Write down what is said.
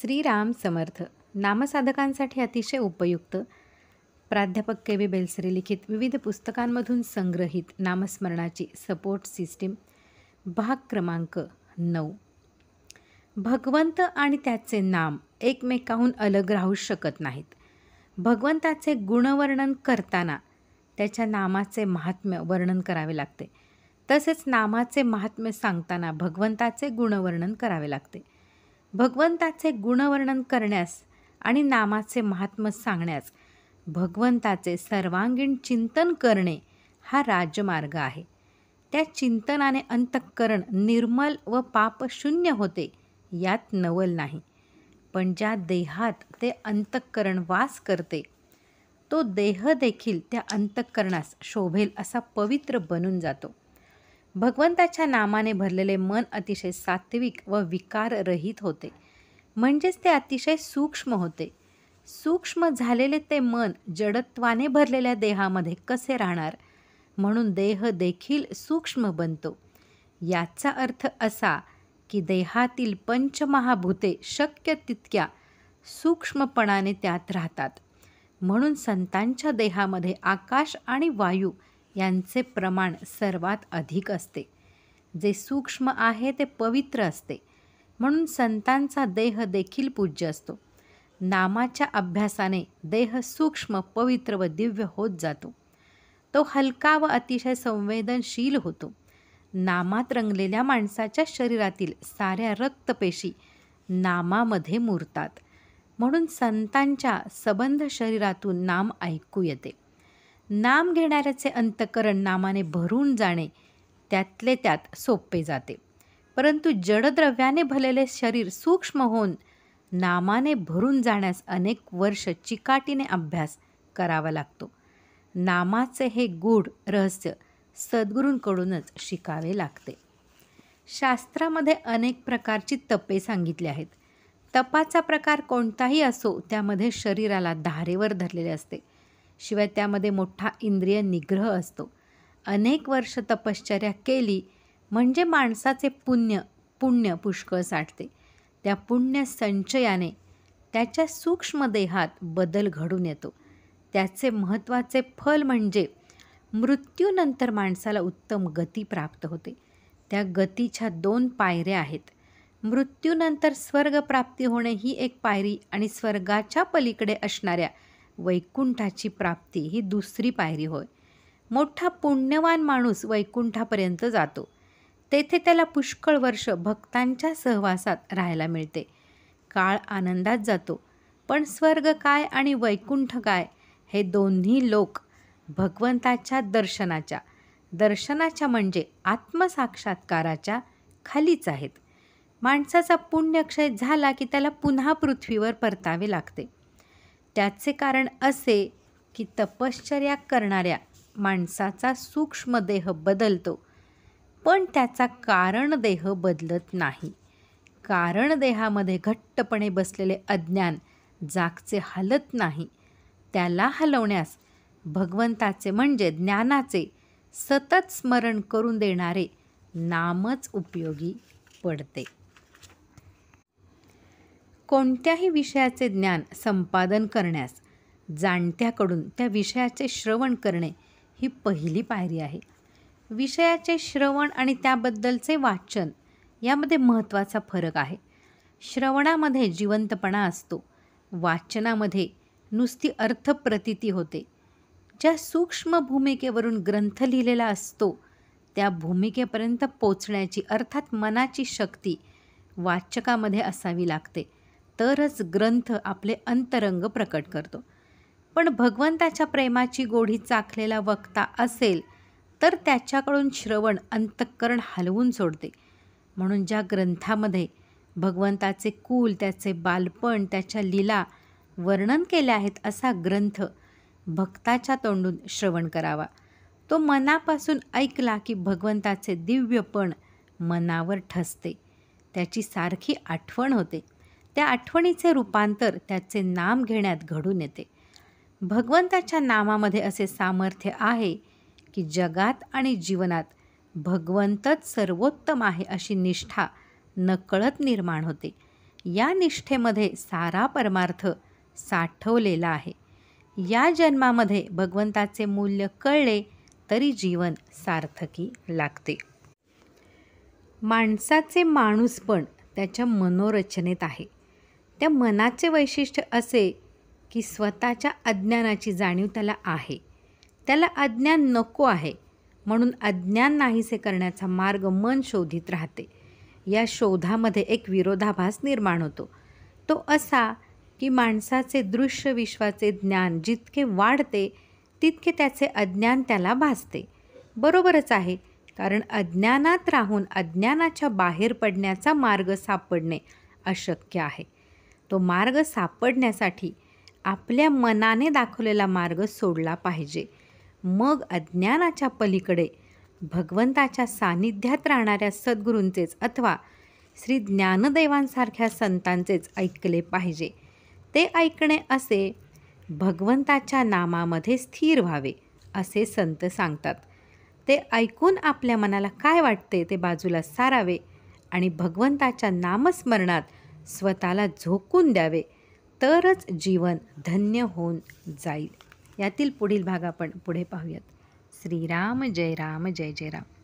श्रीराम समर्थ. नामसाधकांसाठी अतिशय उपयुक्त प्राध्यापक के. बेलसरे लिखित विविध पुस्तकांमधून संग्रहित नामस्मरणाची सपोर्ट सिस्टीम. भाग क्रमांक 9. भगवंत आणि त्याचे नाम एकमेकाहून अलग राहू शकत नाहीत. भगवंताचे गुणवर्णन करताना त्याच्या नामाचे महात्म्य वर्णन करावे लागते. तसेच नामाचे महात्म्य सांगताना भगवंताचे गुणवर्णन करावे लागते. भगवंताचे गुणवर्णन करण्यास आणि नामाचे महात्म्य सांगण्यास भगवंताचे सर्वांगीण चिंतन करणे हा राजमार्ग आहे. त्या चिंतनाने अंतःकरण निर्मल व पापशून्य होते, यात नवल नाही. पण ज्या देहात ते अंतःकरण वास करते तो देह देखील त्या अंतःकरणास शोभेल असा पवित्र बनून जातो. भगवंताच्या नामाने भरलेले मन अतिशय सात्विक व विकाररहित होते, म्हणजेच ते अतिशय सूक्ष्म होते. सूक्ष्म झालेले ते मन जडत्वाने भरलेल्या देहामध्ये कसे राहणार, म्हणून देह देखील सूक्ष्म बनतो. याचा अर्थ असा की देहातील पंचमहाभूते शक्य तितक्या सूक्ष्मपणाने त्यात राहतात. म्हणून संतांच्या देहामध्ये आकाश आणि वायू यांचे प्रमाण सर्वात अधिक असते. जे सूक्ष्म आहे ते पवित्र असते, म्हणून संतांचा देह देखील पूज्य असतो. नामाच्या अभ्यासाने देह सूक्ष्म, पवित्र व दिव्य होत जातो. तो हलका व अतिशय संवेदनशील होतो. नामात रंगलेल्या माणसाच्या शरीरातील साऱ्या रक्तपेशी नामामध्ये मुरतात, म्हणून संतांच्या सबंध शरीरातून नाम ऐकू येते. नाम घेणाऱ्याचे अंतःकरण नामाने भरून जाणे त्यातले त्यात सोपे जाते. परंतु जडद्रव्याने भरलेले शरीर सूक्ष्म होऊन नामाने भरून जाण्यास अनेक वर्ष चिकाटीने अभ्यास करावा लागतो. नामाचे हे गूढ रहस्य सद्गुरूंकडूनच शिकावे लागते. शास्त्रामध्ये अनेक प्रकारची तपे सांगितली आहेत. तपाचा प्रकार कोणताही असो, त्यामध्ये शरीराला धारेवर धरलेले असते. शिवाय त्यामध्ये मोठा इंद्रिय निग्रह असतो. अनेक वर्ष तपश्चर्या केली म्हणजे माणसाचे पुण्य पुष्कळ साठते. त्या पुण्य संचयाने त्याच्या सूक्ष्म देहात बदल घडून येतो. त्याचे महत्त्वाचे फल म्हणजे मृत्यूनंतर माणसाला उत्तम गती प्राप्त होते. त्या गतीच्या 2 पायऱ्या आहेत. मृत्यूनंतर स्वर्गप्राप्ती होणे ही एक पायरी आणि स्वर्गाच्या पलीकडे असणाऱ्या वैकुंठाची प्राप्ती ही दुसरी पायरी होय. मोठा पुण्यवान माणूस वैकुंठापर्यंत जातो. तेथे त्याला पुष्कळ वर्ष भक्तांच्या सहवासात राहायला मिळते. काळ आनंदात जातो. पण स्वर्ग काय आणि वैकुंठ काय हे दोन्ही लोक भगवंताच्या दर्शनाच्या म्हणजे आत्मसाक्षात्काराच्या खालीच आहेत. माणसाचा पुण्यक्षय झाला की त्याला पुन्हा पृथ्वीवर परतावे लागते. त्याचे कारण असे की तपश्चर्या करणाऱ्या माणसाचा सूक्ष्म देह बदलतो, पण त्याचा कारण देह बदलत नाही. कारण देहामध्ये घट्टपणे बसलेले अज्ञान जागचे हलत नाही. त्याला हलवण्यास भगवंताचे म्हणजे ज्ञानाचे सतत स्मरण करून देणारे नामच उपयोगी पडते. कोणत्याही विषयाचे ज्ञान संपादन करण्यास जाणत्याकडून त्या विषयाचे श्रवण करणे ही पहिली पायरी आहे. विषयाचे श्रवण आणि त्याबद्दलचे वाचन यामध्ये महत्त्वाचा फरक आहे. श्रवणामध्ये जिवंतपणा असतो, वाचनामध्ये नुसती अर्थप्रतीती होते. ज्या सूक्ष्म भूमिकेवरून ग्रंथ लिहिलेला असतो त्या भूमिकेपर्यंत पोचण्याची अर्थात मनाची शक्ती वाचकामध्ये असावी लागते, तरच ग्रंथ आपले अंतरंग प्रकट करतो. पण भगवंताच्या प्रेमाची गोडी चाखलेला वक्ता असेल तर त्याच्याकडून श्रवण अंतःकरण हलवून सोडते. म्हणून ज्या ग्रंथामध्ये भगवंताचे कुल, त्याचे बालपण, त्याच्या लीला वर्णन केले आहेत असा ग्रंथ भक्ताच्या तोंडून श्रवण करावा. तो मनापासून ऐकला की भगवंताचे दिव्यपण मनावर ठसते. त्याची सारखी आठवण होते. त्या आठवणीचे रूपांतर त्याचे नाम घेण्यात घडून येते. भगवंताच्या नामामध्ये असे सामर्थ्य आहे की जगात आणि जीवनात भगवंतच सर्वोत्तम आहे अशी निष्ठा नकळत निर्माण होते. या निष्ठेमध्ये सारा परमार्थ साठवलेला आहे. या जन्मामध्ये भगवंताचे मूल्य कळले तरी जीवन सार्थकी लागते. माणसाचे माणूसपण त्याच्या मनोरचनेत आहे. त्या मनाचे वैशिष्ट्य असे की स्वतःच्या अज्ञानाची जाणीव त्याला आहे. त्याला अज्ञान नको आहे, म्हणून अज्ञान नाहीसे करण्याचा मार्ग मन शोधित राहते. या शोधामध्ये एक विरोधाभास निर्माण होतो. तो असा की माणसाचे दृश्य विश्वाचे ज्ञान जितके वाढते तितके त्याचे अज्ञान त्याला भासते. बरोबरच आहे, कारण अज्ञानात राहून अज्ञानाच्या बाहेर पडण्याचा मार्ग सापडणे अशक्य आहे. तो मार्ग सापडण्यासाठी आपल्या मनाने दाखवलेला मार्ग सोडला पाहिजे. मग अज्ञानाच्या पलीकडे भगवंताच्या सानिध्यात राहणाऱ्या सद्गुरूंचेच अथवा श्री ज्ञानदेवांसारख्या संतांचेच ऐकले पाहिजे. ते ऐकणे असे भगवंताच्या नामामध्ये स्थिर व्हावे असे संत सांगतात. ते ऐकून आपल्या मनाला काय वाटते ते बाजूला सारावे आणि भगवंताच्या नामस्मरणात स्वतःला झोकून द्यावे, तरच जीवन धन्य होऊन जाईल. यातील पुढील भाग आपण पुढे पाहूयात. श्रीराम जय राम जय जय राम.